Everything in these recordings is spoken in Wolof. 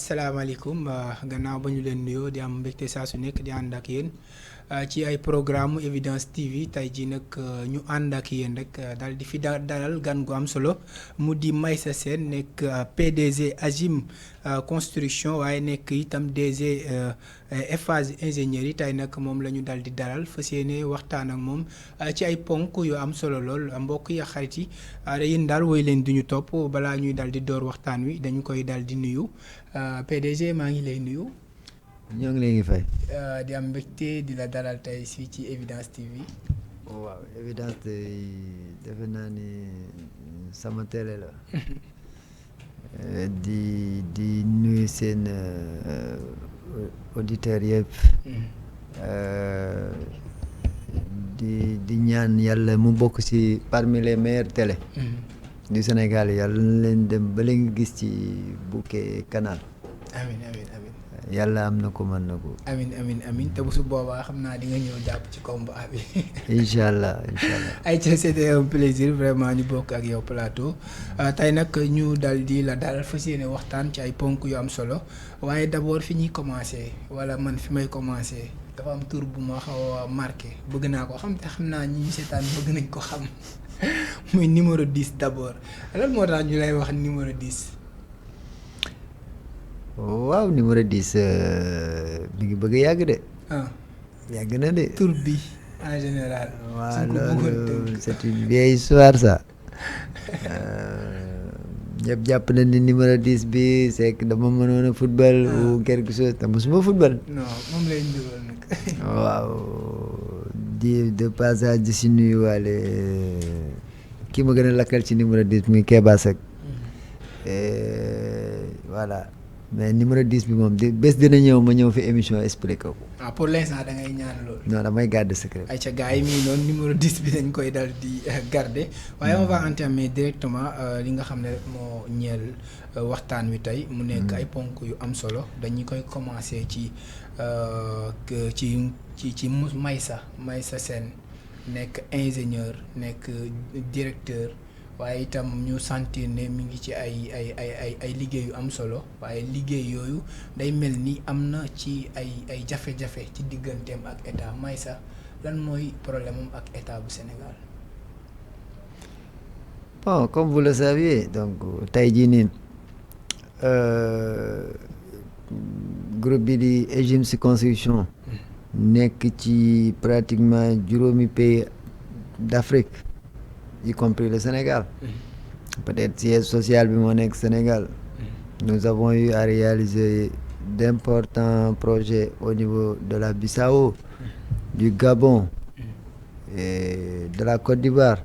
salaamaaleykum gannaaw ba ñu leen nuyoo di am mbégte saa su nekk di ànd ak yéen ci ay programme Evidence TV tey jii nag ñu ànd ak yéen rek daal di fi dalal gan gu am solo mu di Meissa Sène nekk PDG Agim construction waaye nekk itam DG Eiffage ingénieurs yi tey nag moom la ñu daal di dalal fas yéene waxtaan ak moom ci ay ponk yu am solo lool mbokk yi ak xarit yi yéen daal woy leen duñu topp balaa ñuy daal di door waxtaan wi dañu koy daal di nuyu PDG maa ngi lay nuyu. ñoo ngi leen di fay. di am mbégte di la dalal tey fii ci Evidence TV. waaw Evidence defe naa ni sama télé la. di nuyu seen auditeurs yëpp. di ñaan yàlla mu bokk ci parmi les meilleures télé. du Sénégal yàlla na leen dem ba leen gis ci bouquet canal. amiin amiin amiin. yàlla am na ko mën na ko. amiin amiin amiin te bu su boobaa xam naa di nga ñëw jàpp ci combat bi. incha allah incha allah. ay ca c'était un plaisir vraiment ñu bokk ak yow plateau tey nag ñu dal di la dalal fas yéene waxtaan ci ay ponk yu am solo waaye d'abord fi ñuy commencer wala man fi may commencer dafa am tur bu ma xaw a marqué bëgg naa ko xam te xam naa ñi ñu seetaan bëgg nañ ko xam muy numéro 10 d'abord lan moo tax ñu lay wax numéro 10. waaw numéro 10 mi ngi bëgg a yàgg de. yàgg na de. tur bi en général. waaw loolu c'est une vieille histoire ça. ñëpp jàpp na ni numéro 10 bi c'est que dama mënoon a football. ou quelque chose te mosuma football. non moom lay ndugal nag. waaw de passage di si nuyuwaale ki ma gën a lakkal ci numéro 10 muy Kéba Seck. voilà. mais numéro 10 bi moom bés dina ñëw ma ñëw fi émission expliqué ko. pour l'instant da ngay ñaan loolu. non damay garder secret. ay ca gars yi mii noonu numéro 10 bi dañ koy dal di garder waaye on va entamer directement li nga xam ne rek moo ñeel waxtaan wi tey mu nekk ay ponk yu am solo dañuy koy commencer ci Meissa Sène nekk ingénieur nekk directeur. waaye itam ñu sentir ne mi ngi ci ay liggéey yu am solo waaye liggéey yooyu day mel ni am na ci ay jafe-jafe ci digganteem ak état Meissa lan mooy problème am ak état bu Sénégal. bon comme vous le saviez donc tey jii nii groupe bi di Agim construction nekk ci pratiquement juróomi pays d'Afrique. y compris le Sénégal. Peut-être siège social bi moo nekk Sénégal. Nous avons eu à réaliser d'importants projets au niveau de la Bissau, du Gabon, et de la Côte d'Ivoire,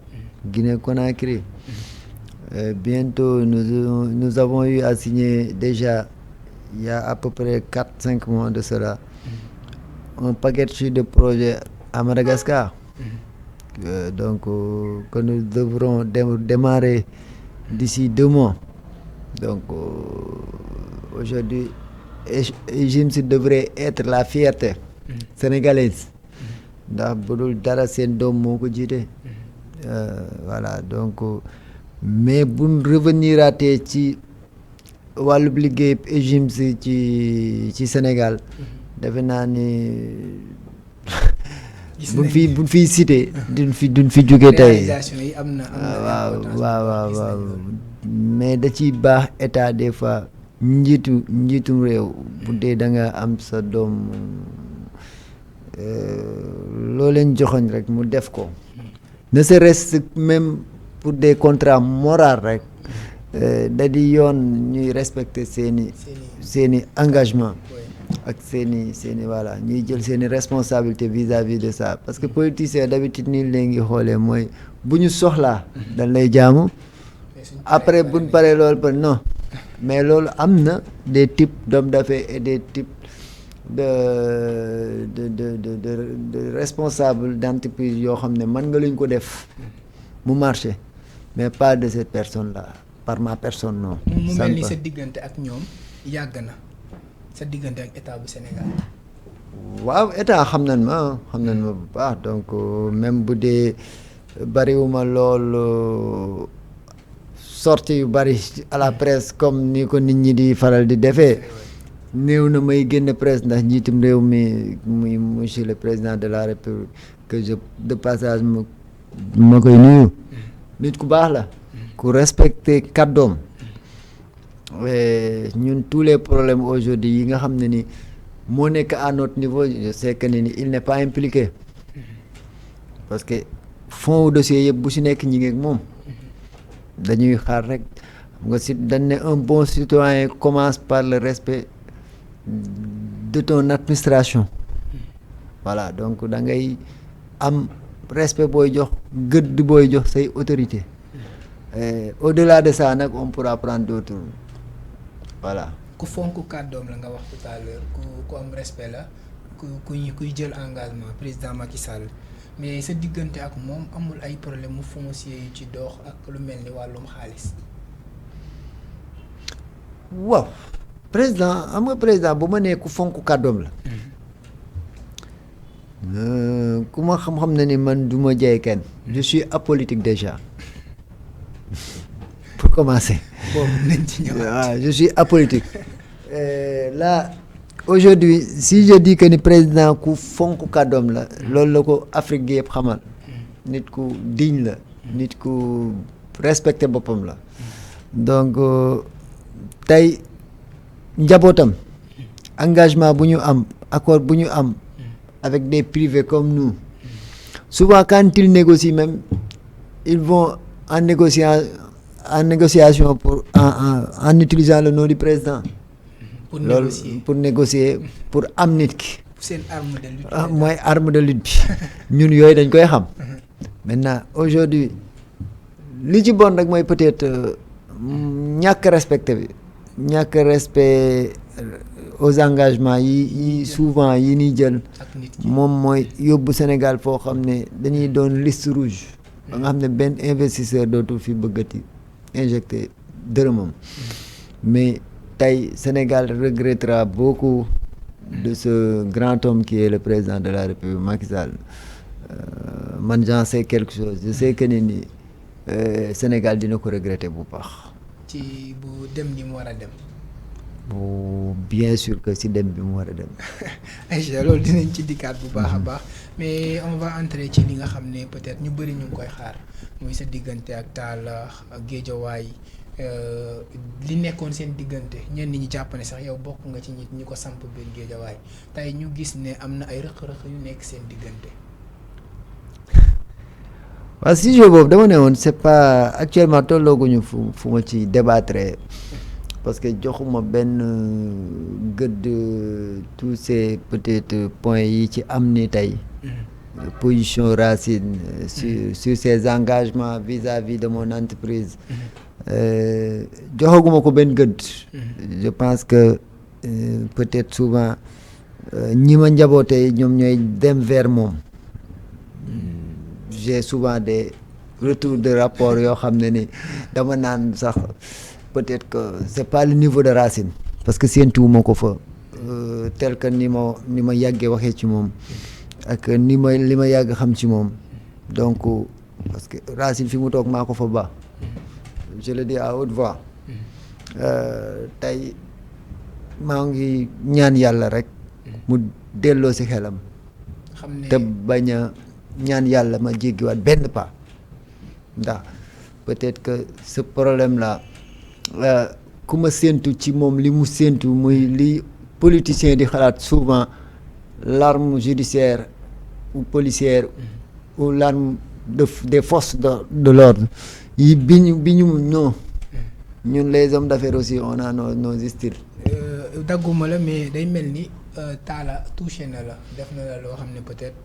Guinée-Conakry. Bientôt, nous avons eu à signer déjà, il y a à peu près 4-5 mois de cela, un package de projets à Madagascar. Donc que nous devrons démarrer d'ici 2 mois. Donc aujourd'hui Agim devrait être la fierté sénégalaise ndax bu dul dara seen doom moo ko jiite. Voilà donc mais buñ reveniraatee ci wàllub liggéey Agim ci Sénégal defe naa ni buñ fiy cité duñ fi jóge tey. réalisation yi am na waaw mais da ciy baax état des fois njiitum réew bu dee da nga am sa doom loo leen joxoñ rek mu def ko ne serait-ce même pour des contrats moraux rek da di yoon ñuy respecter seeni engagement ak seeni voilà ñuy jël seeni responsabilité vis-à-vis de ça parce que politicien d'habitude nii léegi xoolee mooy bu ñu soxlaa dañ lay jaamu après buñ paree loolu non mais loolu am na des types d'hommes d'affaires et des types de responsables d'entreprise yoo xam ne mën nga luñ ko def mu marché mais pas de cette personne là par ma personne non. mu mel ni sa diggante ak ñoom yàgg na. sa diggante ak état bu Sénégal. waaw état xam nañ ma bu baax donc même bu dee bariwuma lool sortie yu bari à la presse comme ni ko nit ñi di faral di defee néew na may génn presse ndax njiitum réew mi muy monsieur le président de la république que je de passage ma koy nuyu nit ku baax la ku respecté kàddoom ñun tous les problèmes aujourd'hui yi nga xam ne ni moo nekk à notre niveau je sais que ni il n'est pas impliqué parce que fond dossier yëpp bu si nekk ñi ngeeg moom dañuy xaar rek xam nga si dañ ne un bon citoyen commence par le respect de ton administration voilà donc da ngay am respect booy jox gëdd booy jox say autorité au-delà de ça nag on pourra prendre d'autres voilà. ku fonk kàddoom la nga wax tout à l'heure ku am respect la kuy jël engagement président Macky Sall mais sa diggante ak moom amul ay problème mu foncier yu ci dox ak lu mel ni wàllum xaalis. waaw président am nga président bu ma nee ku fonk kàddoom la. ku ma xam-xam na ni man du ma jaay kenn. je suis apolitique déjà pour commencer. boobu nañ ci ñëwaat. waaw je suis apolitique. là aujourd'hui si je dis que ni président ku fonk kàddoom la loolu la ko Afrique gi yëpp xamal. nit ku digne la. nit ku respecté boppam la. donc tey njabootam engagement bu ñu am accord bu ñu am. avec des privés comme nous souvent quand ils négocient même ils vont en négociation pour en utilisant le nom du président. pour négocier pour am nit ki. seen arme de lutte. mooy arme de lutte bi ñun yooyu dañ koy xam. maintenant aujourd'hui li ci bon rek mooy peut-être ñàkk respecté bi ñàkk respect aux engagements yi souvent yi ñuy jël moom mooy yóbbu Sénégal foo xam ne dañuy doon liste rouge ba nga xam ne benn investisseur dootul fi bëggati injecté dërëmam mais tey Sénégal regrettera beaucoup de ce grand homme qui est le président de la République Macky Sall man j'en sais quelque chose je sais que ni Sénégal dina ko regretter bu baax. ci bu dem ni mu war a dem. bien sûr que si dem bi mu war a dem. Aïcha loolu dinañ ci dikkaat bu baax a baax mais on va entrer ci li nga xam ne peut-être ñu bëri ñu ngi koy xaar muy sa diggante ak Talla ak Guédiawaye li nekkoon seen diggante ñenn ñi jàpp ne sax yow bokk nga ci nit ñi ko samp biir Guédiawaye tey ñu gis ne am na ay rëq-rëq yu nekk seen diggante. waaw si sujet boobu dama ne woon c'est pas actuellement tollooguñu fu ma ci débattre. parce que joxuma benn gëdd tous ces peut-être points yi ci am ni tey position Racine sur ses engagements vis-à-vis de mon entreprise joxaguma ko benn gëdd je pense que peut-être souvent ñi ma njaboote ñoom ñooy dem vers moom j'ai souvent des retours de rapport yoo xam ne ni dama naan sax peut-être que c'est pas le niveau de Racine parce que séentuwuma ko fa tel que ni ma yàggee waxee ci moom ak li ma yàgg xam ci moom donc parce que Racine fi mu toog maa ko fa ba je le dis à haute voix tey maa ngi ñaan yàlla rek mu delloo ci xelam te bañ a ñaan yàlla ma jéggiwaat benn pas ndax peut-être que ce problème là ku ma séentu ci moom li mu séentu muy li politicien di xalaat souvent l'arme judiciaire ou policière ou l'arme des forces de l'ordre yi bi ñu non ñun les hommes d'affaires aussi on a nos styles. dagguma la mais day mel ni Talla touché na la def na la loo xam ne peut-être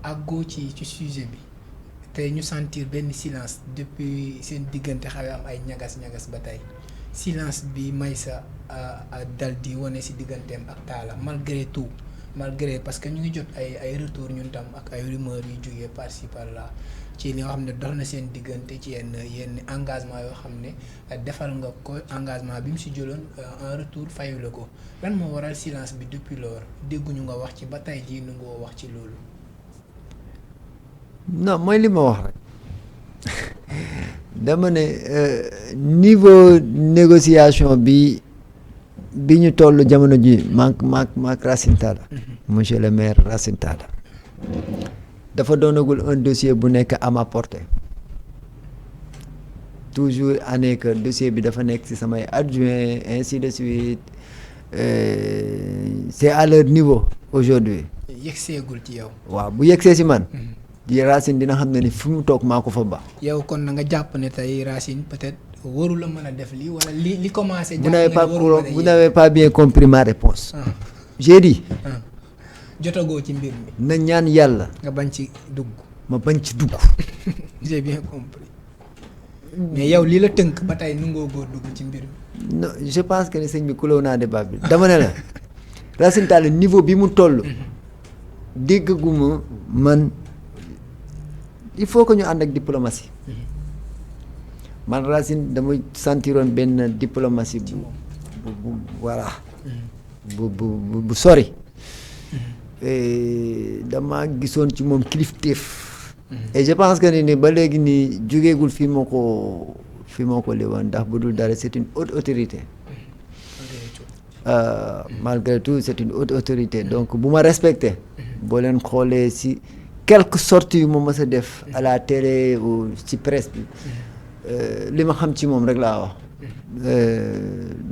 àggoo ci sujet bi te ñu sentir benn silence depuis seen diggante xawee am ay ñagas-ñagas ba tey silence bi Maïssa dal di wane si digganteem ak Talla malgré tout malgré parce que ñu ngi jot ay retour ñun tam ak ay rumeurs yu jógee par-ci par-là ci li nga xam ne dox na seen diggante ci yenn engagement yoo xam ne defal nga ko engagement bi mu si jëloon en retour fayu la ko lan moo waral silence bi depuis lors dégguñu nga wax ci ba tey jii nu ngoo wax ci loolu. non mooy li ma wax rek dama ne niveau négociation bi bi ñu toll jamono ji maak Racine Talla monsieur le maire Racine Talla dafa doonagul un dossier bu nekk à ma portée toujours année que dossier bi dafa nekk ci samay adjoint ainsi de suite c'est à leur niveau aujourd'hui yegseegul ci yow. waaw bu yegsee ci man di Racine dina xam ne ni fi mu toog maa ko fa ba yow kon na nga jàpp ne tey Racine peut-être waru la mën a def lii wala li commencé. Vous n'avez pas bien compris ma réponse. J'ai dit. jotagoo ci mbir mi. na ñaan yàlla. nga bañ ci dugg. ma bañ ci dugg. j'ai bien compris mais yow li la tënk ba tey nungoo goo dugg ci mbir mi. non je pense que ni sëñ bi kulóo naa débat bi dama ne la Racine Talla niveau bi mu toll. déggaguma man il faut que ñu ànd ak diplomatie. man Racine dama sentiroon benn diplomatie bu voilà bu sori dama gisoon ci moom kilifteef et je pense que ni ba léegi ni jógeegul fi moo ko li woon ndax bu dul dara c'est une haute autorité malgré tout c'est une haute autorité donc bu ma respecté boo leen xoolee si quelques sorties yu ma mës a def à la télé ou ci presse bi li ma xam ci moom rek laa wax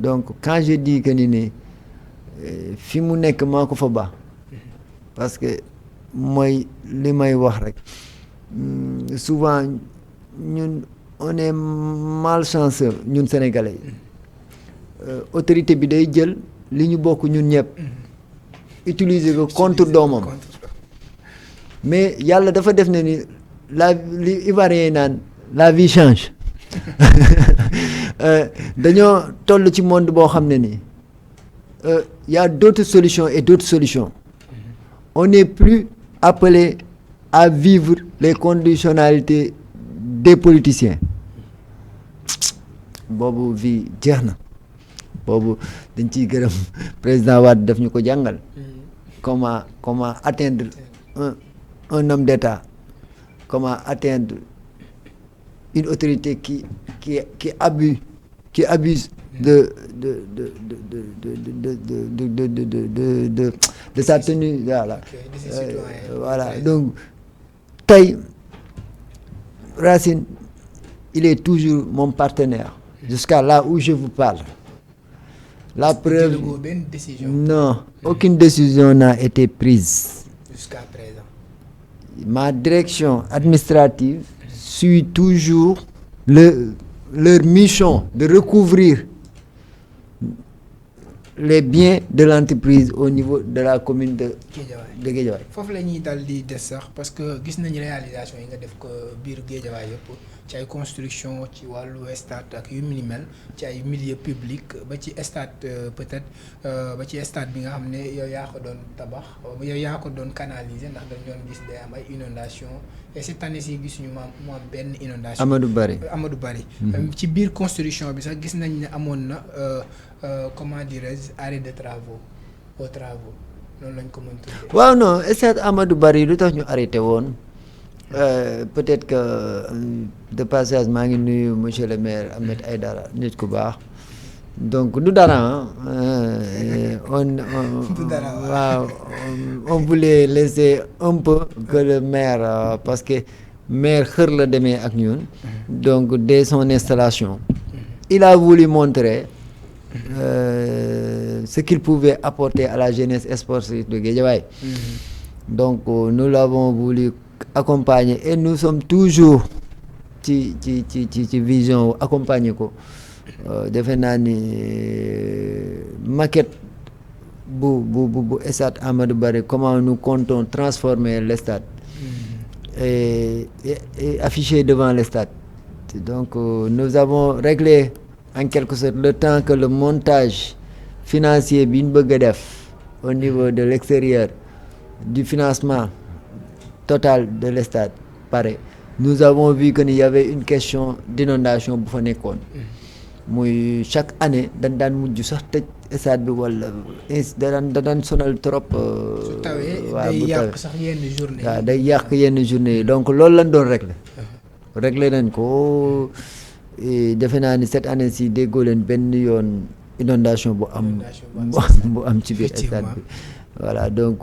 donc quand je dis que ni fi mu nekk maa ko fa baax parce que mooy li may wax rek souvent ñun on est malchanceux ñun sénégalais yi autorité bi day jël li ñu bokk ñun ñëpp utiliser ko contre doomam mais yàlla dafa def ne ni li Ivoirien naan la vie change dañoo toll ci monde boo xam ne nii y a d'autres solutions et d'autres solutions on n'est plus appelé à vivre les conditionnalités des politiciens boobu vie jeex na boobu dañ ciy gërëm président Wade daf ñu ko jàngal comment atteindre un homme d'État, comment atteindre une autorité qui abuse de sa tenue, voilà. Voilà. Donc tey Racine il est toujours mon partenaire jusqu'à là où je vous parle. La preuve, non, aucune décision n'a été prise jusqu'à présent. Ma direction administrative suit toujours leur mission de recouvrir les biens de l'entreprise au niveau de la commune de Guédiawaye. foofu la ñuy dal di des sax parce que gis nañu réalisation yi nga def ko biir Guédiawaye yëpp ci ay construction ci wàllu stade ak yu ni mel ci ay milieu public ba ci stade peut-être ba ci stade bi nga xam ne yow yaa ko doon tabax yow yaa ko doon canaliser ndax dañ doon gis day am ay inondation et cette année ci gisuñu mu am benn inondation Amadou Barry ci biir construction bi sax gis nañ ne amoon na comment dirais-je arrêt de travaux aux travaux noonu lañ ko mën tuddee. waaw non stade Amadou Barry lu tax ñu arrêté woon peut-être que de passage maa ngi nuyu monsieur le maire Ahmed Aïdara nit ku baax donc du dara on voulait laisser un peu que le maire parce que maire xër la demee ak ñun donc dès son installation il a voulu montrer ce qu'il pouvait apporter à la jeunesse sportive de Guédiawaye. Donc nous l'avons voulu accompagner et nous sommes toujours ci vision accompagner ko defe naa ni maquette bu stade Amadou Barry comment nous comptons transformer le stade et afficher devant le stade. Donc nous avons réglé en quelque sorte le temps que le montage financier bi ñu bëgg a def au niveau de l'extérieur du financement total de l'stade pare nous avons vu que ni y avait une question d'inondation bu fa nekkoon muy chaque année dañ daan mujj sax tëj stade bi wala da daan sonal trop. su tawee day yàq sax yenn journée yi. waaw day yàq yenn journée yi donc loolu lañ doon régler nañ ko defe naa ni cette année ci déggoo leen benn yoon inondation bu am bu am ci biir stade bi voilà donc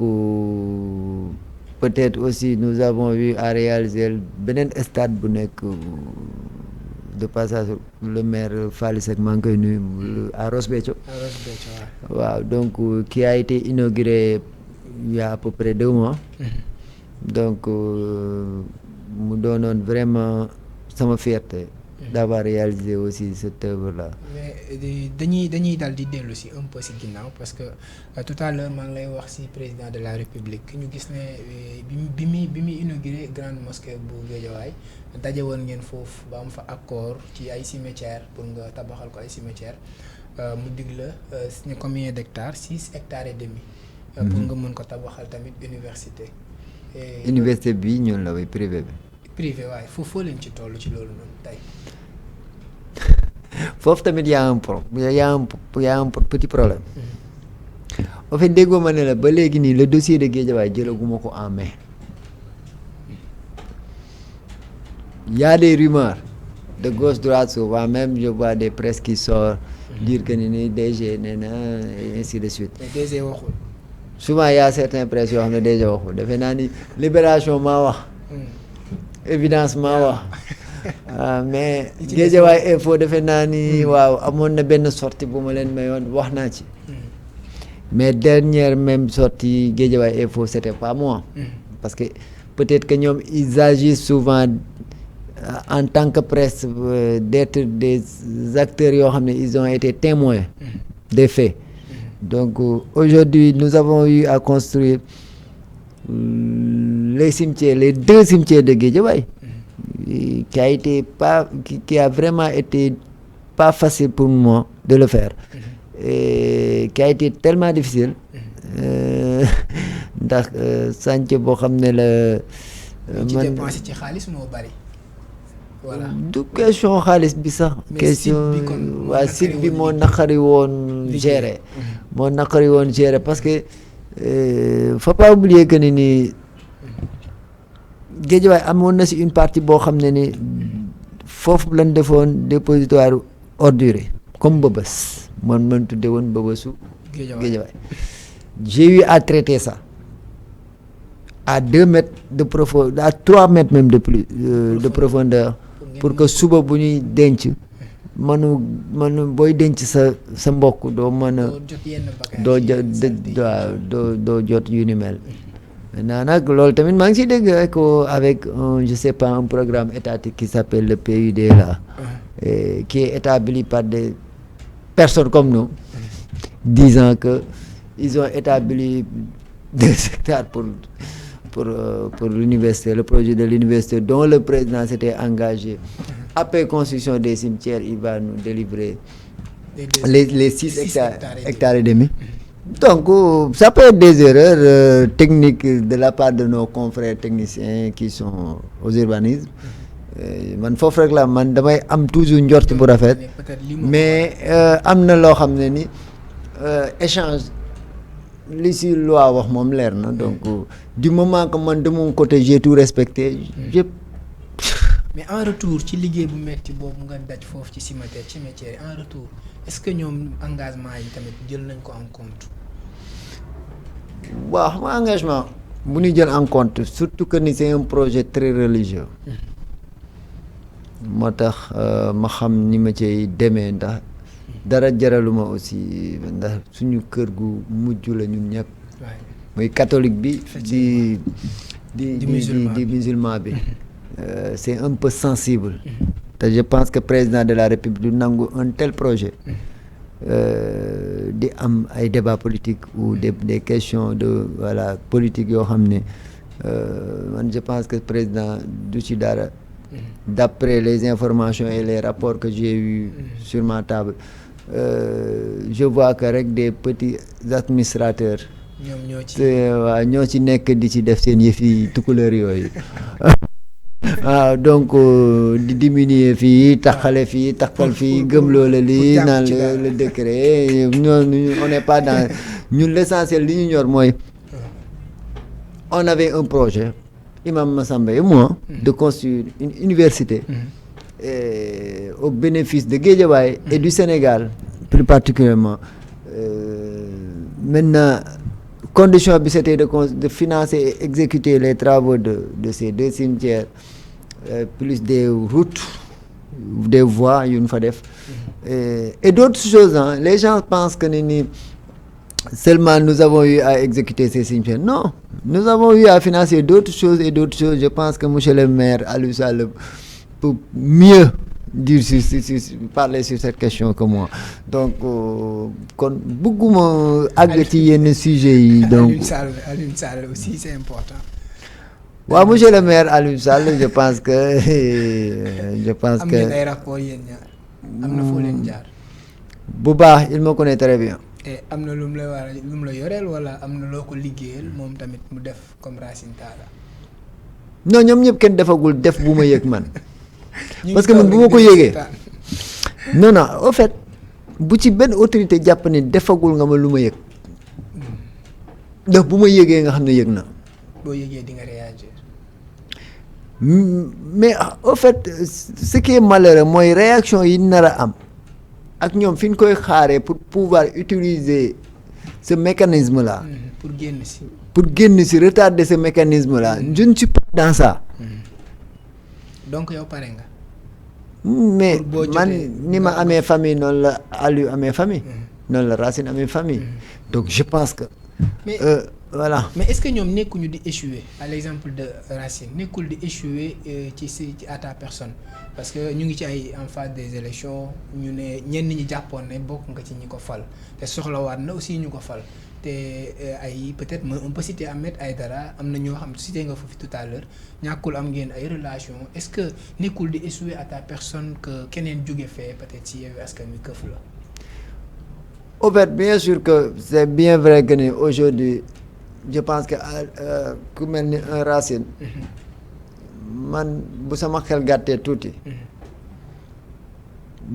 peut-être aussi nous avons eu à réaliser beneen stade bu nekk de passage le maire Fally Seck maa ngi koy nuyu à Ross Béthio waaw donc qui a été inauguré il y a à peu près 2 mois donc mu doonoon vraiment sama fierté d'avoir réalisé aussi cette œuvre-là. mais dañuy dal di dellu si un peu si ginnaaw parce que tout à l'heure maa ngi lay wax si président de la République ñu gis ne bi muy inauguré grande mosquée bu Guédiawaye daje woon ngeen foofu ba am fa accord ci ay cimetière pour nga tabaxal ko ay cimetière mu dig la ne combien d'hectares 6 hectares et demi. pour nga mën ko tabaxal tamit université. université bi ñun la way privé bi. privé waaye foo leen ci toll ci loolu noonu tey. foofu tamit y a un petit problème. en fait déggoo ma ne la ba léegi nii le dossier de Guédiawaye jëlaguma ko en main. y a des rumeurs de gauche droite souvent même je vois des presse qui sort dire que ni DG nee na et ainsi de suite. mais DG waxul. souvent y a certains presse yoo xam ne DG waxul defe naa ni Libération maa wax. Évidence maa wax. mais Guédiawaye Info defe naa ni waaw amoon na benn sortie bu ma leen mayoon wax naa ci. mais dernière même sortie Guédiawaye Info c'était pas moi. parce que peut-être que ñoom ils agissent souvent en tant que presse d'être des acteurs yoo xam ne ils ont été témoins des faits. donc aujourd'hui nous avons eu à construire les cimetières, les 2 cimetières de Guédiawaye. Qui a vraiment été pas facile pour moi de le faire. Et qui a été tellement difficile ndax chantier boo xam ne la ci dépensé ci xaalis moo bari. voilà du question xaalis bi sax. question waa site bi moo naqari woon gérer. moo naqari woon gérer parce que faut pas oublier que ni Guédiawaye amoon na si une partie boo xam ne ni foofu lañ defoon dépositoire ordures comme Mbëbës man tudde woon Mbëbësu Guédiawaye. j'ai eu à traiter ça à 2 mètres de profondeur à 3 mètres même de plus de profondeur pour que suba bu ñuy denc manu booy denc sa mbokk doo mën a doo jot yu ni mel. maintenant nag loolu tamit maa ngi siy dégg ko avec je sais pas un programme étatique qui s'appelle le PUD là qui est établi par des personnes comme nous disant que ils ont établi 2 hectares pour l'université, le projet de l'université dont le président s'était engagé. Après construction des cimetières, il va nous délivrer les 6 hectares et demi. Donc, ça peut être des erreurs techniques de la part de nos confrères techniciens qui sont aux urbanismes. Man foofu rek la man damay am toujours njort bu rafet mais am na loo xam ne ni échange li si loi wax moom leer na donc du moment que man de mon côté j'ai tout respecté yëpp. mais en retour ci liggéey bu metti boobu nga daj foofu ci cimetière en retour est-ce que ñoom engagement yi tamit jël nañ ko en compte. waaw xam nga engagement bu ñu jël en compte surtout que ni c'est un projet très religieux. moo tax ma xam ni ma ciy demee ndax dara jaraluma aussi ndax suñu kër gu mujj la ñun ñëpp. muy catholique bi di musulman bi. C'est un peu sensible. te je pense que président de la République du nangu un tel projet di am ay débat politique ou des questions de voilà politique yoo xam ne man je pense que président du ci dara. D'après les informations et les rapports que j'ai eu sur ma table je vois que rek des petits administrateurs ñoo ci nekk di ci def seen yëfi tukulóor yooyu waaw donc di diminuer fii taxale fii taxal fii gëm loola lii naan le décret ñooñu on n'est pas dans ñun l'essentiel li ñu ñor mooy on avait un projet Imam Massamba et moi de construire une université au bénéfice de Guédiawaye et du Sénégal plus particulièrement maintenant condition bi c'était de financer et exécuter les travaux de ces 2 cimetières plus des routes des voies yu ñu fa def et d'autres choses hein. Les gens pensent que ni seulement nous avons eu à exécuter ces cimetières. Non, nous avons eu à financer d'autres choses et d'autres choses. Je pense que monsieur le maire Aliou Sall peut mieux dire parler sur cette question que moi. Donc kon bëgguma àgg ci yenn sujets yi. Donc Aliou Sall aussi c'est important. waaw monsieur le maire Aliou Sall je pense que am ngeen ay rapport yéen ñaar am na foo leen jaar. bu baax il me connaît très bien. am na lu mu la war lu mu la yoreel wala am na loo ko liggéeyal moom tamit mu def comme Racine Talla. non ñoom ñëpp kenn defagul def bu ma yëg man. parce que man bu ma ko yëgee non non au fait bu ci benn autorité jàpp ne defagul nga ma lu ma yëg ndax bu ma yëgee nga xam ne yëg na. boo yëgee di nga réagir. mais au fait ce qui est malheureux mooy réaction yi nar a am ak ñoom fi ñu koy xaaree pour pouvoir utiliser ce mécanisme là. pour génn si retarder ce mécanisme là je ne suis pas dans ça. donc yow pare nga. mais man ni ma amee famille noonu la Aliou amee famille. noonu la Racine amee famille. donc je pense que. mais voilà. mais est-ce que ñoom nekkuñu di échouer à l'exemple de Racine nekkul di échouer ci à ta personne parce que ñu ngi ci ay en phase des élections ñu ne ñenn ñi jàppoon ne bokk nga ci ñi ko fal te soxlawaat na aussi ñu ko fal te ay peut-être on peut citer Ahmed Aïdara am na ñoo xam cité nga foofu tout à l'heure ñàkkul am ngeen ay relations est-ce que nekkul di échouer à ta personne que keneen jóge fee peut-être ci Yewwi Askan Wi këf la. au fait bien sûr que c'est bien vrai que ni aujourd'hui je pense que ku mel ni un Racine man bu sama xel gàttee tuuti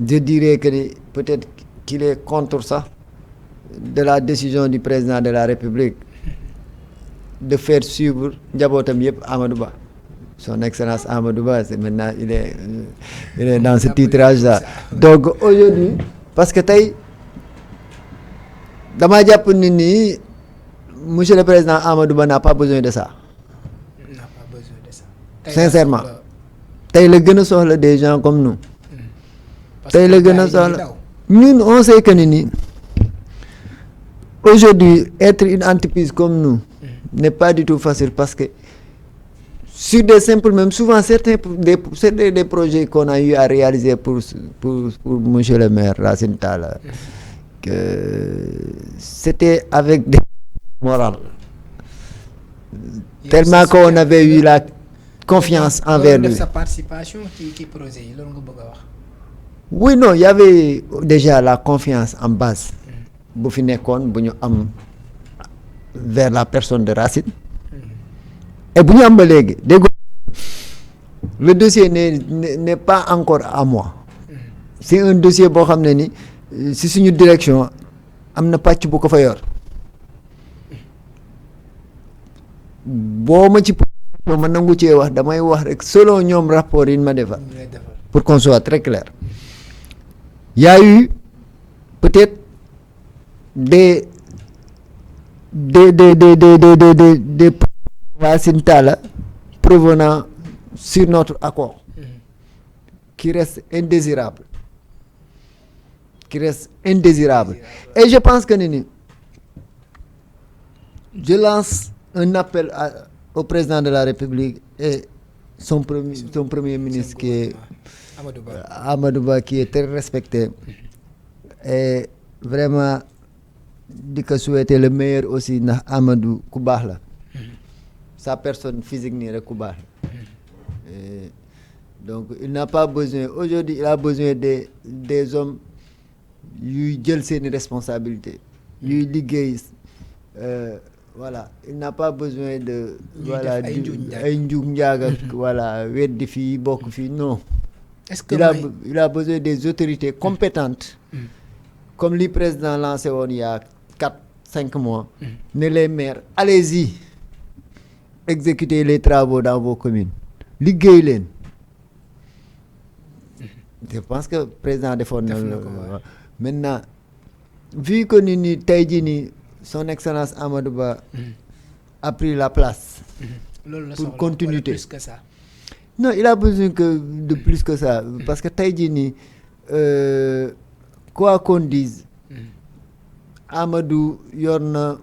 je dirais que ni peut-être qu'il est contre ça de la décision du président de la République de faire suivre njabootam yëpp Amadou Ba son excellence Amadou Ba c'est maintenant il est dans ce titrage là donc aujourd'hui parce que tey damaa jàpp ni nii monsieur le président Amadou Ba n'a pas besoin de ça. n'a pas besoin de ça. sincèrement tey la gën a soxla des gens comme nous. tey la gën a soxla ñun on sait que ni aujourd'hui être une entreprise comme nous n'est pas du tout facile parce que sur des simples même souvent certains des projets qu'on a eu à réaliser pour monsieur le maire Racine Talla que c'était avec des morales tellement qu'on avait eu la confiance envers lui. sa participation ci projet yi loolu nga bëgg a wax. oui non il y avait déjà la confiance en base bu fi nekkoon bu ñu am vers la personne de Racine et bu ñu am ba léegi dégg le dossier n'est pas encore à moi c'est un dossier boo xam ne ni si suñu direction am na pàcc bu ko fa yor boo ma ci ma nangu cee wax damay wax rek selon ñoom rapport yi ma defal pour qu'on soit très clair il y a eu peut-être des Racine Talla provenant sur notre accord qui reste indésirable et je pense que ni je lance un appel au président de la République et son premier ministre qui est Amadou Ba qui est très respecté et vraiment di ko souhaiter le meilleur aussi ndax Amadou ku baax la sa personne physique nii rek ku baax la donc il n'a pas besoin aujourd'hui il a besoin des hommes yuy jël seeni responsabilités yuy liggéey voilà il n'a pas besoin de voilà ay njug njaag ak voilà weddi fii bokk fii non est-ce que il a besoin des autorités compétentes comme li président lancé woon il y a 4-5 mois ne les maires allez-y exécutez les travaux dans vos communes liggéey leen je pense que président defoon na maintenant vu que ni tey jii nii son excellence Amadou Ba a pris la place pour continuité plus que ça. Non, il a besoin que de plus que ça parce que tey jii nii quoi qu'on dise Amadou yor na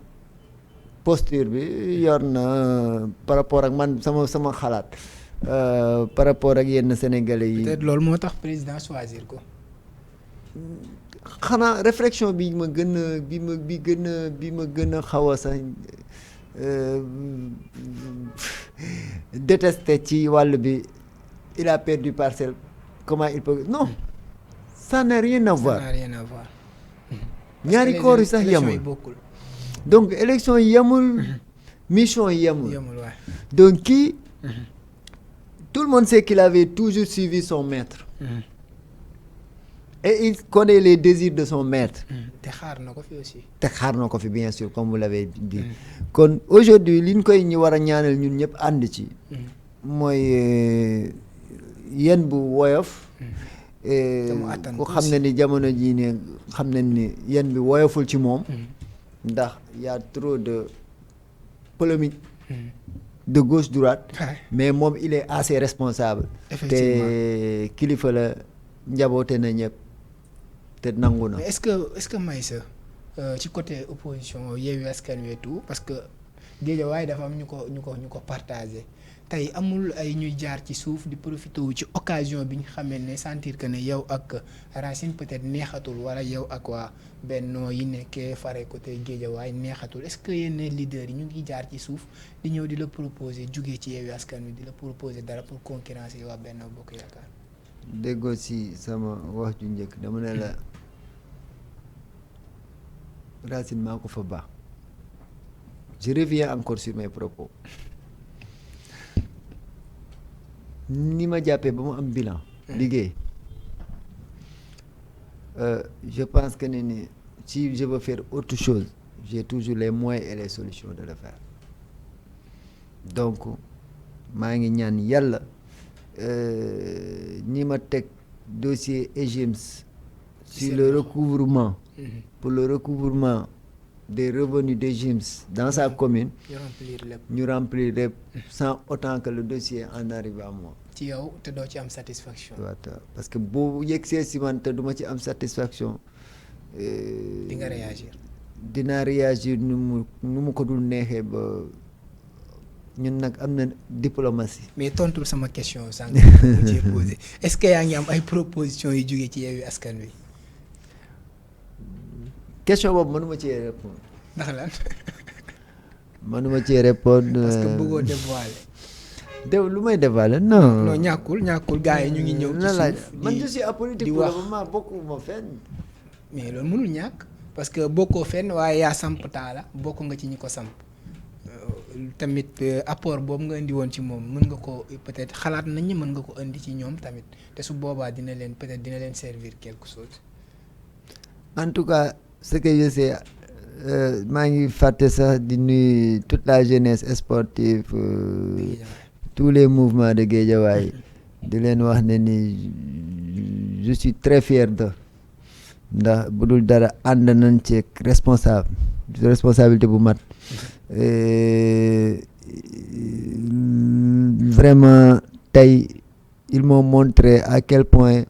posture bi yor na par rapport ak man sama xalaat par rapport ak yenn sénégalais yi. peut-être loolu moo tax président choisir ko. xanaa réflexion bi ma gën a xaw a sax détesté ci wàll bi il a perdu parcelle comment il peut non ça n'a rien à voir. ça n'a rien à voir. ñaari corps yi sax yemul donc élection yi yemul mission yi yemul donc kii tout le monde sait qu'il avait toujours suivi son maître et il connaît les désirs de son maître te xaar na ko fi aussi bien sûr comme vous l'avez dit kon aujourd'hui li ñu koy ñu war a ñaanal ñun ñëpp ànd ci mooy yéen bu woyof ku xam ne ni jamono jii ne xam nañ ni yéen bi woyoful ci moom ndax y a trop de polémique de gauche droite mais moom il est assez responsable te kilifa la njaboote na ñëpp te nangu na. mais est-ce que Meissa ci côté opposition Yewwi Askan Wi tout parce que Guédiawaye dafa am ñu ko partagé tey amul ay ñuy jaar ci suuf di profité wu ci occasion bi ñu xamee ne sentir que ne yow ak Racine peut-être neexatul wala yow ak waa Benno yi nekkee fare côté Guédiawaye neexatul est-ce que yenn leaders yi ñu ngi jaar ci suuf di ñëw di la proposer jugee ci Yewwi Askan Wi di la proposer dara pour concurrencer waa Benno Bokk Yaakaar. déggoo si sama wax ju njëkk dama ne la Racine maa ko fa baax je reviens encore sur mes propos ni ma jàppee ba mu am bilan liggéey je pense que ni si je veux faire autre chose j'ai toujours les moyens et les solutions de le faire donc maa ngi ñaan yàlla ñi ma teg dossier EGIMS sur le recouvrement pour le recouvrement des revenus d'EGIMS dans sa commune ñu remplir lépp sans autant que le dossier en arrive à moi. ci yow te doo ci am satisfaction. parce que boo yegsee si man te duma ci am satisfaction. di nga réagir. dinaa réagir nu mu ko dul neexee ba ñun nag am na diplomatie. mais tontul sama question sànq mu ci posé est-ce que yaa ngi am ay propositions yu jógee ci Yewwi Askan Wi. question boobu mënuma cee répondre. ndax lan. mënuma cee répondre. parce que bëggoo dévoiler. lu may dévoiler non. non ñàkkul gars yi ñu ngi ñëw. ci suuf man je suis apolitique pour le moment bokkuma fenn. mais loolu mënul ñàkk parce que bokkoo fenn waaye yaa samp taala bokk nga ci ñi ko samp tamit apport boobu nga indi woon ci moom mën nga ko peut-être xalaat nañ ni mën nga ko indi ci ñoom tamit te su boobaa dina leen servir quelque chose. en tout cas ce que je sais maa ngi fàtte sax di nuyu toute la jeunesse sportive tous les mouvements de Guédiawaye di leen wax ne ni je suis très fier de ndax bu dul dara ànd nañ ci responsabilité bu mat vraiment tey ils m'ont montré à quel point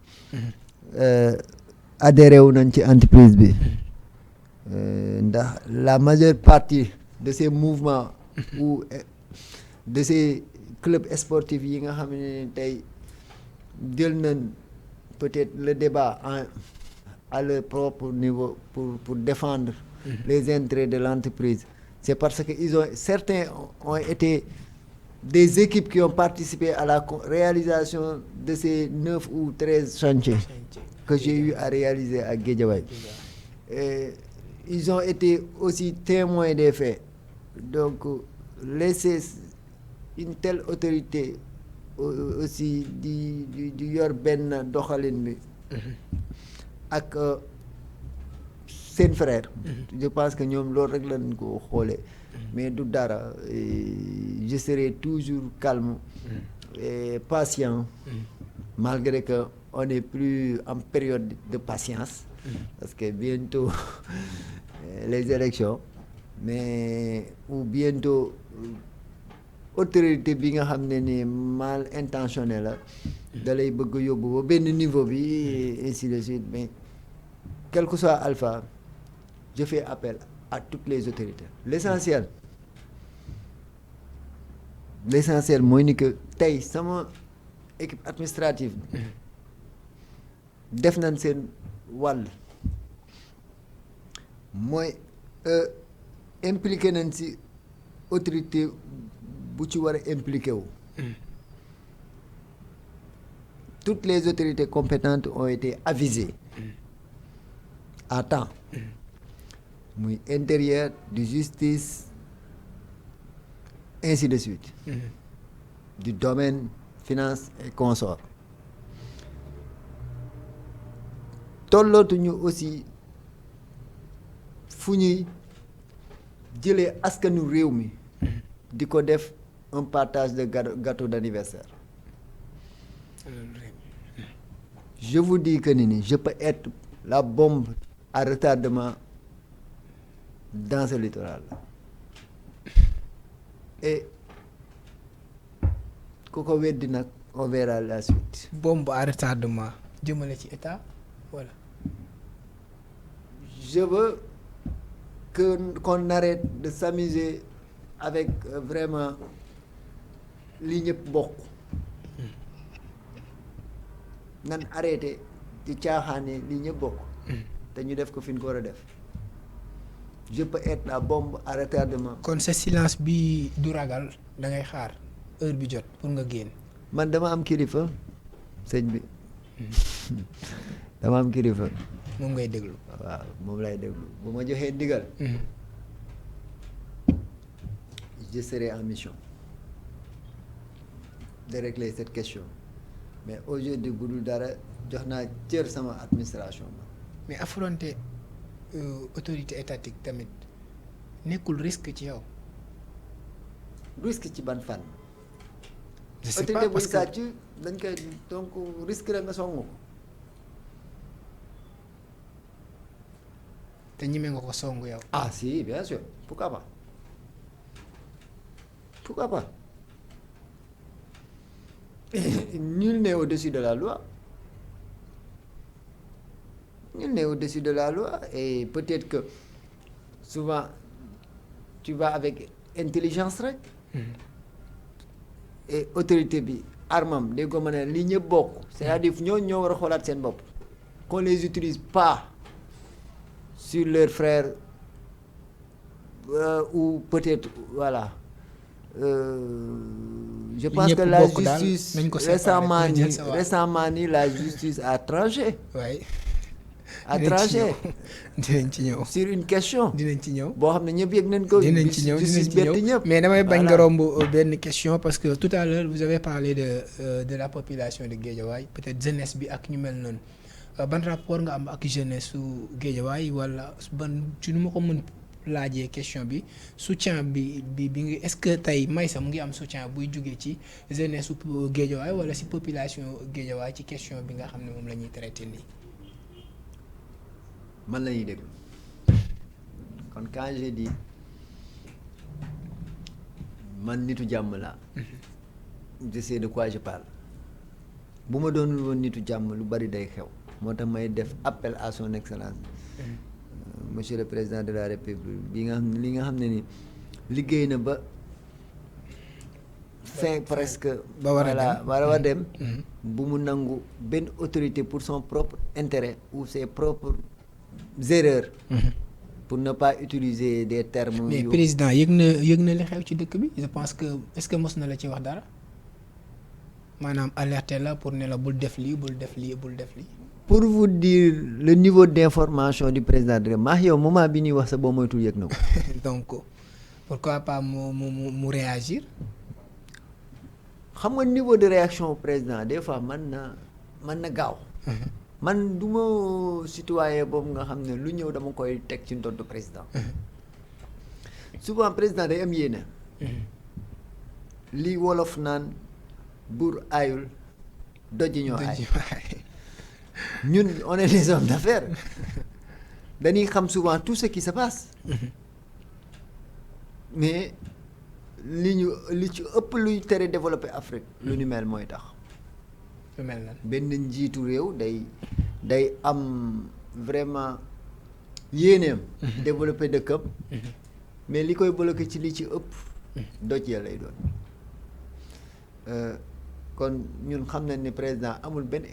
adhéré wu nañ ci entreprise bi ndax la majeure partie de ces mouvements ou de ces clubs sportifs yi nga xam ne tey jël nañ peut-être le débat à leur propre niveau pour défendre les intérêts de l'entreprise c'est parce que certains ont été des équipes qui ont participé à la réalisation de ces 9 ou 13 chantiers que j'ai eu à réaliser à Guédiawaye. Ils ont été aussi témoins des faits. Donc, laisser une telle autorité aussi di yor benn doxalin bi ak seen frère. Je pense que ñoom loolu rek lañ ko xoolee. Mais du dara je serai toujours calme et patient malgré que on est plus en période de patience. parce que bientôt les élections mais ou bientôt autorité bi nga xam ne ni mal intentionné la da lay bëgg yóbbu ba benn niveau bi ainsi de suite mais quel que soit alpha je fais appel à toutes les autorités l'essentiel mooy ni que tey sama équipe administrative def nañ seen wàll mooy impliqué nañ ci autorité bu ci war a impliqué wu toutes les autorités compétentes ont été avisées à temps muy intérieur du justice ainsi de suite du domaine finance et consorts tollootuñu aussi fu ñuy jëlee askanu réew mi di ko def un partage de gâteau d'anniversaire je vous dis que ni je peux être la bombe à retardement dans ce littoral là et ku ko weddi nag on verra la suite. bombe à retardement jëmale ci état voilà. je veux qu'on arrête de s'amuser avec vraiment li ñëpp bokk nan arrêté di caaxaane li ñëpp bokk te ñu def ko fi ñu ko war a def je peux être la bombe à retardement. kon sa silence bi du ragal da ngay xaar heure bi jot pour nga génn. man dama am kilifa sëñ bi dama am kilifa. moom ngay déglu. waaw moom lay déglu bu ma joxee ndigal. je serai en mission de régler cette question mais aujourd'hui bu dul dara jox naa cër sama administration ba. mais affronter autorité étatique tamit nekkul risque ci yow. risque ci ban fan. je sais autorité pas buy parce que sàcc dañ koy donc risque la nga songu ko. te ñime nga ko song yow. ah si bien sûr pourquoi pas pourquoi pas nul n'est au-dessus de la loi nul n'est au-dessus de la loi et peut-être que souvent tu vas avec intelligence rek et autorité bi armam dégg ko ma ne li ñëpp bokk c'est-à-dire ñoo war a xoolaat seen bopp qu'on les utilise pas sur leurs frères ou peut-être voilà je pense que la justice récemment nii la justice a tranché. waay a tranché dinañ ci ñëw sur une question. dinañ ci ñëw boo xam ne ñëpp yëg nañ ko. dinañ ci ñëw mais damay bañ nga romb benn question parce que tout à l'heure vous avez parlé de la population de Guédiawaye peut-être jeunesse bi ak ñu mel noonu ban rapport nga am ak jeunesse su Guédiawaye wala ban ci nu ma ko mën laajee question bi soutien bi ngi est-ce que tey Maïssa mu ngi am soutien buy jugee ci jeunesse su Guédiawaye wala si population Guédiawaye ci question bi nga xam ne moom la ñuy traité nii. man la ñuy déglu kon quand j'ai dit man nitu jàmm la je sais de quoi je parle bu ma doonul woon nitu jàmm lu bari day xew moo tax may def appel à son excellence monsieur le président de la république bi nga xam li nga xam ne ni liggéey na ba fin presque ba war a dem bu mu nangu benn autorité pour son propre intérêt ou ses propres erreurs pour ne pas utiliser des termes. mais président yëg na li xew ci dëkk bi je pense que est-ce que mos na la ci wax dara maanaam alerter la pour ne la bul def lii bul def lii bul def lii. pour vous dire le niveau d'information du président de maax yow moment bi ñuy wax sa boo moytul yëg na ko. donc pourquoi pas mu réagir. xam nga niveau de réaction président des fois mën na gaaw. man du ma citoyen boobu nga xam ne lu ñëw dama koy teg ci ndoddu président. souvent président day am yéene. li wolof naan buur aayul doj ñoo aay. ñun on est des hommes d'affaires dañuy xam souvent tout ce qui se passe mais li ci ëpp luy tere développer Afrique lu ni mel mooy tax lu mel na benn njiitu réew day am vraiment yéeneem développer dëkkam mais li koy bloqué ci li ci ëpp doj ya lay doon kon ñun xam nañ ni président amul benn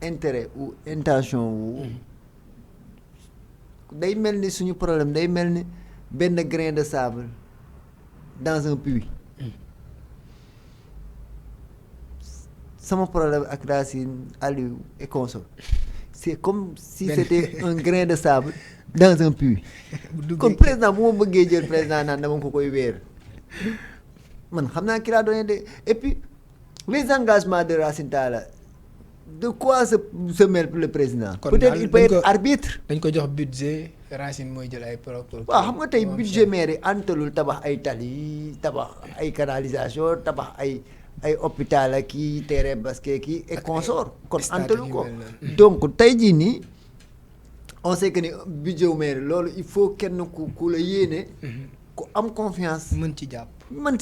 intérêt ou intention wu day mel ni suñu problème day mel ni benn grain de sable dans un puits sama problème ak Racine Aliou et consorts c'est comme si c'était un grain de sable dans un puits kon président bu ma bëggee jël président naan dama ko koy wéer man xam naa ki laa donné de et puis les engagements de Racine Talla de quoi se mêle le président peut-être il peut être arbitre dañ ko jox budget Racine mooy jël ay propre waaw xam nga tey budget maire antalul tabax ay tali tabax ay canalisation tabax ay hôpital ak kii terrain basket kii et consort kon antalu ko donc tey jii nii on sait que ni budget wu maire loolu il faut kenn ku la yéene ku am confiance mën ci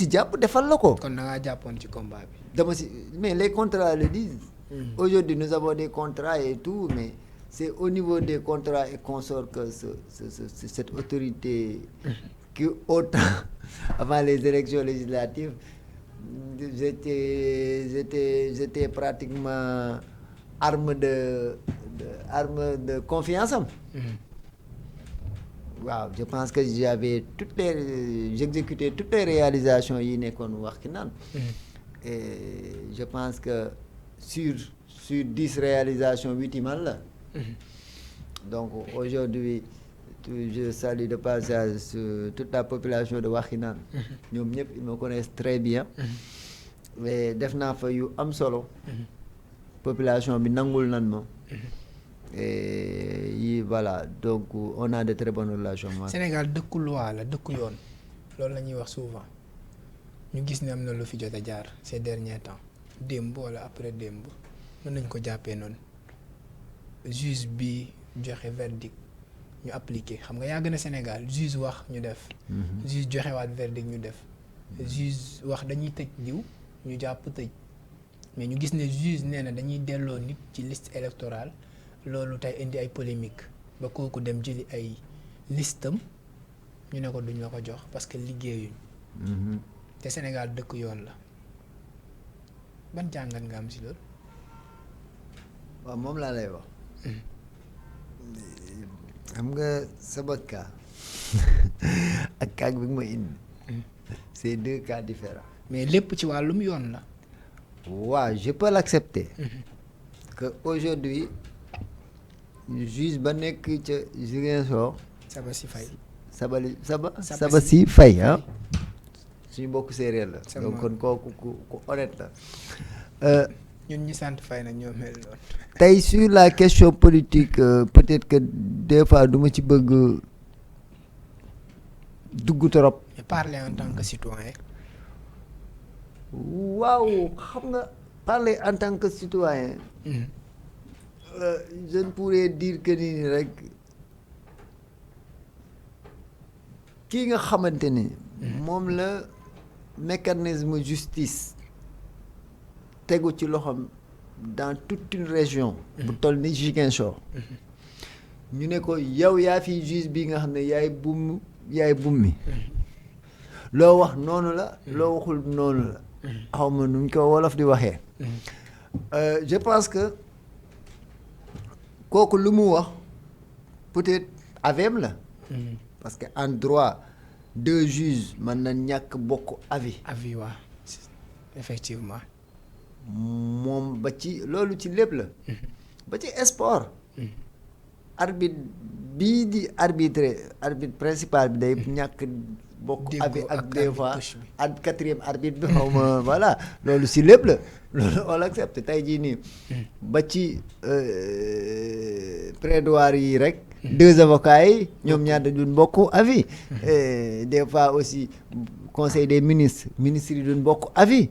jàpp defal la ko kon da ngaa jàppoon ci combat bi dama si mais les contrats le disent aujourd'hui nous avons des contrats et tout mais c'est au niveau des contrats et consorts que cette autorité qui autant avant les élections législatives j'étais pratiquement arme de confiance am waaw je pense que j'exécutais toutes les réalisations yi nekkoon wax ki naan et je pense que sur 10 réalisations 8 yi man la donc aujourd'hui je salue de passage toute la population de Wakhinane ñoom ñëpp ils me connaissent très bien mais def naa fa yu am solo population bi nangul nan ma et yi voilà donc on a de très bonnes relations. Sénégal dëkku loi la dëkku yoon loolu la ñuy wax souvent ñu gis ne am na lu fi jot a jaar ces derniers temps démb wala après démb mën nañ ko jàppee noonu juge bi joxe verdict ñu appliqué xam nga yàgg na Sénégal juge wax ñu def juge joxewaat verdict ñu def juge wax dañuy tëj diw ñu jàpp tëj mais ñu gis ne juge nee na dañuy delloo nit ci liste électorale loolu tey indi ay polémique ba kooku dem jëli ay listam ñu ne ko duñ la ko jox parce que liggéeyuñ te Sénégal dëkk yoon la ban jàngat nga am si loolu waaw moom laa lay wax xam nga sama cas ak cas bi ma indi c'est 2 cas différents mais lépp ci wàllum yoon la waaw je peux l'accepter que aujourd'hui juge ba nekk ca Ziguinchor Sabassi Faye ah suñu mbokk séeréer la donc kon kooku ku honnête la ñun ñi sant Faye nag ñoo mel noonu tey sur la question politique peut-être que des fois du ma ci bëgg dugg trop. Parler en tant que citoyen. waaw xam nga parler en tant que citoyen. Je ne pourrais dire que ni rek kii nga xamante ni. moom la mécanisme justice tegu ci loxoom dans toute une région. bu toll ni Ziguinchor. ñu ne ko yow yaa fi juge bi nga xam ne yaay bummi loo wax noonu la loo waxul noonu la. xaw ma nu ñu ko wolof di waxee. je pense que kooku lu mu wax peut-être avem la. parce que en droit 2 juges mën na ñàkk bokk avis. avis waaw effectivement. moom ba ci loolu ci lépp la. ba ci sport. arbitre bii di arbitre principal bi day ñàkk bokk avis ak des fois ak 4e arbitre bi xaw ma voilà loolu si lépp la loolu on l'accepte tey jii nii ba ci plaidoirie yi rek 2 avocats yi ñoom ñaar duñ bokk avis des fois aussi conseil des ministres yi duñ bokk avis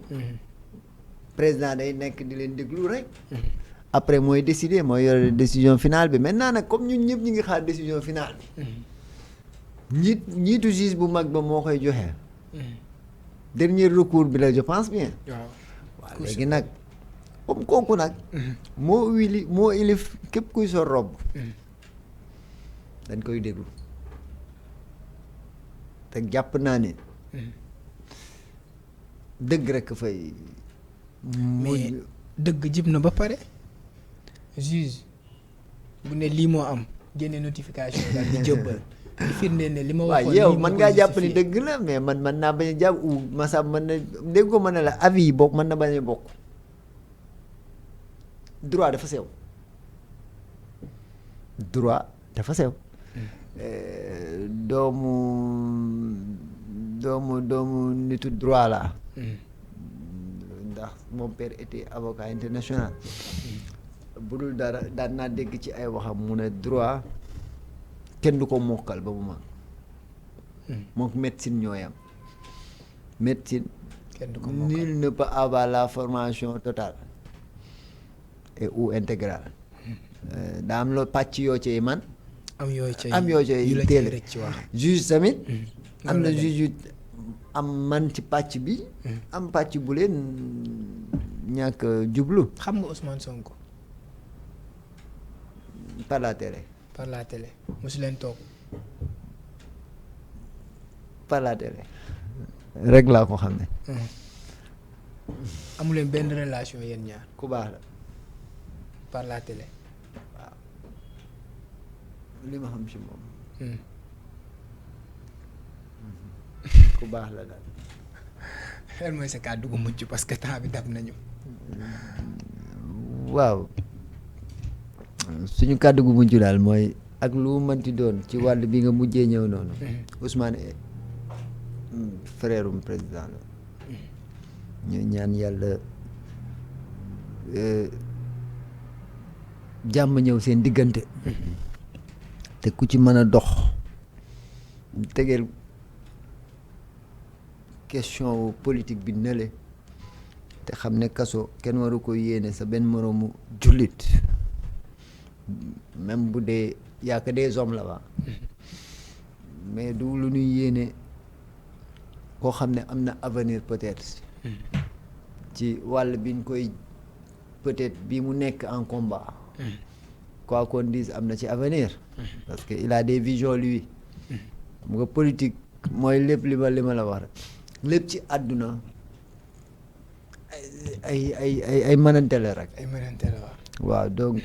président day nekk di leen déglu rek après mooy décider mooy yore décision finale bi maintenant nag comme ñun ñëpp ñu ngi xaar décision finale bi njiitu juge bu mag ba moo koy joxe dernier recours bi la je pense bien waaw léegi nag comme kooku nag moo ilif képp kuy sol robe dañ koy déglu te jàpp naa ne dëgg rek fay mais dëgg jib na ba pare juge bu ne lii moo am génne notification daal di jëbbal di firndeel ne li ma waxoon yow mën ngaa jàpp ni dëgg la mais man mën naa bañ a jàpp ou masa mën na dégg ko mën na la avis yi bokk mën na bañ a bokk droit dafa sew doomu nitu droit la ndax mon père était avocat international bu dul dara daan naa dégg ci ay waxam mu ne droit kenn du ko mokkal ba mu mag moom médecine ñooyam médecine nul ne peut avoir la formation totale et ou intégrale daa am loo pàcc yoo ci man am yoo ci teel juge tamit am na juge yu am man ci pàcc bi am pàcc bu leen ñàkk jublu. xam nga Ousmane Sonko par la télé mosu leen toog par la télé rek laa ko xam ne amu leen benn relation yéen ñaar ku baax la par la télé waaw li ma xam ci moom ku baax la daal. xel mooy sa kàddu gu mujj parce que temps bi dab nañu. waaw suñu kàddu gu mujj daal mooy ak lu mënti doon ci wàll bi nga mujjee ñëw noonu. Ousmane frère président la. ñu ñaan yàlla jàmm ñëw seen diggante. te ku ci mën a dox tegeel question politique bi nële te xam ne kaso kenn waru ko yéene sa benn moroomu jullit même bu dee yaa que des hommes là-bas mais du lu ñuy yéene koo xam ne am na avenir peut-être ci wàll bi ñu koy peut-être bi mu nekk en combat quoi qu'on dise am na ci avenir parce que il a des visions lui xam nga politique mooy lépp li ma la wax rek lépp ci àdduna ay mënante la rek. ay mënante la waaw donc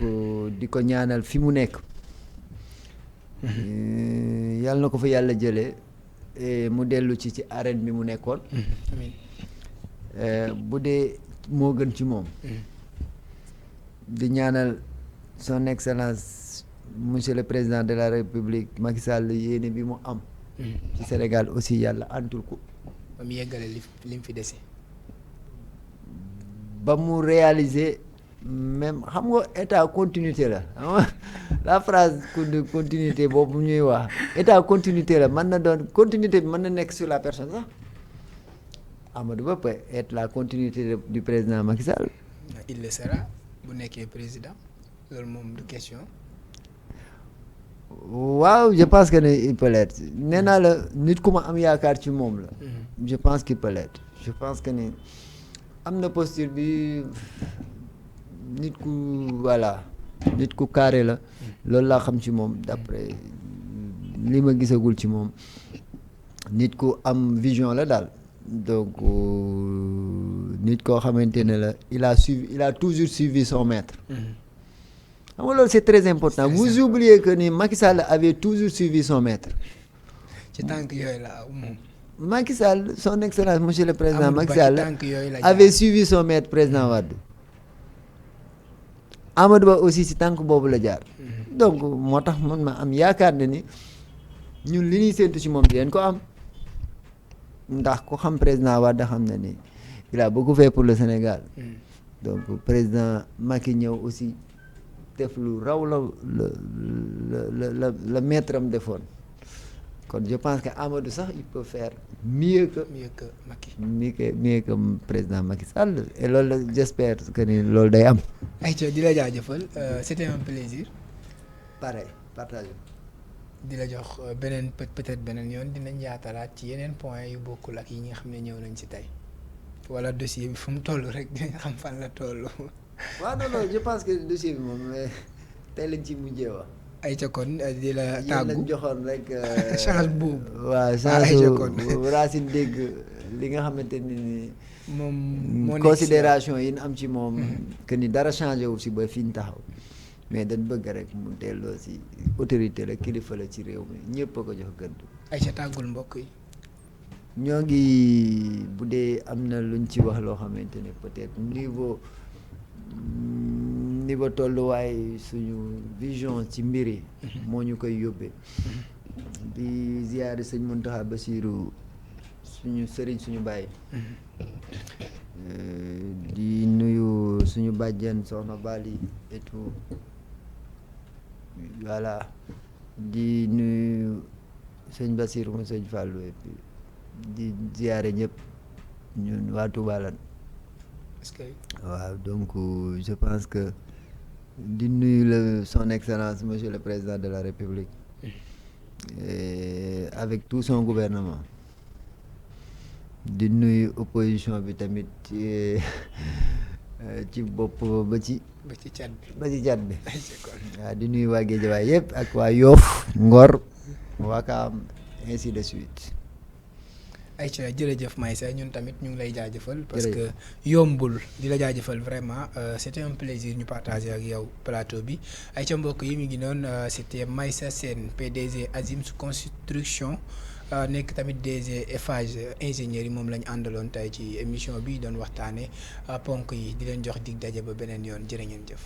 di ko ñaanal fi mu nekk. yàlla na ko fa yàlla jëlee mu dellu ci arène bi mu nekkoon. amiin bu dee moo gën ci moom. di ñaanal son excellence monsieur le président de la république Macky Sall yéene bi mu am. ci Sénégal aussi yàlla antul ko. ba mu yeggale li mu fi dese. ba mu réaliser même xam nga état continuité la xam nga la phrase continuité boobu ñuy wax état continuité la mën na doon continuité bi mën na nekk sur la personne sax Amadou Ba peut être la continuité du président Macky Sall. il le sera bu nekkee président loolu moom du question. waaw je pense que ne il peut l'être nee naa la nit ku ma am yaakaar ci moom la. je pense qu'il peut l'être je pense que ni am na posture bi nit ku voilà nit ku carré la. loolu laa xam ci moom d'après li ma gisagul ci moom nit ku am vision la daal donc nit koo xamante ne la il a toujours suivi son maître. xam nga loolu c'est très important vous oubliez que ni Macky Sall avait toujours suivi son maître. ci tànk yooyu la moom. Macky Sall son excellence monsieur le président Macky Sall avait suivi son maître président Wade. Amadou Ba aussi ci tànk boobu la jaar. donc moo tax man ma am yaakaar ne ni ñun li ñuy séntu ci moom di leen ko am ndax ku xam président Wade xam na ni il a beaucoup fait pour le Sénégal. donc président Macky ñëw aussi. def lu raw la maître am defoon kon je pense que Amadou sax il peut faire mieux que Macky. mieux que président Macky Sall et loolu la j'espère que ni loolu day am. ayca di la jaajëfal c'était un plaisir. pareil partage. di la jox beneen peut-être beneen yoon dinañ yaatalaat ci yeneen point yu bokkul ak yi nga xam ne ñëw nañ ci tey wala dossier bi fu mu toll rek dinañ xam fan la toll. waaw non je pense que dossier bi moom tey lañ ci mujjee wax. ayca kon di la tàggu yéen lañ joxoon rek. chance boobu. waaw chance Racine dégg li nga xamante ni. moom moo considération yi ñu am ci moom. que ni dara changé wu si ba fi ñu taxaw. mais dañ bëgg rek mu delloo si autorité la kilifa la ci réew mi ñëpp a ko jox gëdd. ayca tàggul mbokk yi. ñoo ngi bu dee am na luñ ci wax loo xamante ne peut-être niveau tolluwaay suñu vision ci mbir yi. moo ñu koy yóbbee. di ziyaare sëñ Mountakha Bassirou suñu sëriñ suñu baay. di nuyu suñu bàjjen soxna Bali et tout voilà di nuyu sëñ Bassirou ma sëñ Fallou et puis di ziyaare ñëpp ñun waa Touba lan. waaw donc je pense que di nuyu son excellence monsieur le président de la République et avec tout son gouvernement di nuyu opposition bi tamit ci bopp ba ci cat bi waaw di nuyu waa Guédiawaye yëpp ak waa Yoff Ngor Wakaam ainsi de suite. Aïcha jërëjëf Maïssa ñun tamit ñu ngi lay jaajëfal parce que yombul di la jaajëfal vraiment c'était un plaisir ñu partager ak yow plateau bi Aïcha mbokk yi mi ngi noonu c'était Maïssa Sène PDG Azim's Construction nekk tamit DG Eiffage ingénieurs yi moom la ñu àndaloon tey ci émission bi doon waxtaane ponk yi di leen jox dig daje ba beneen yoon jërë ngeen jëf.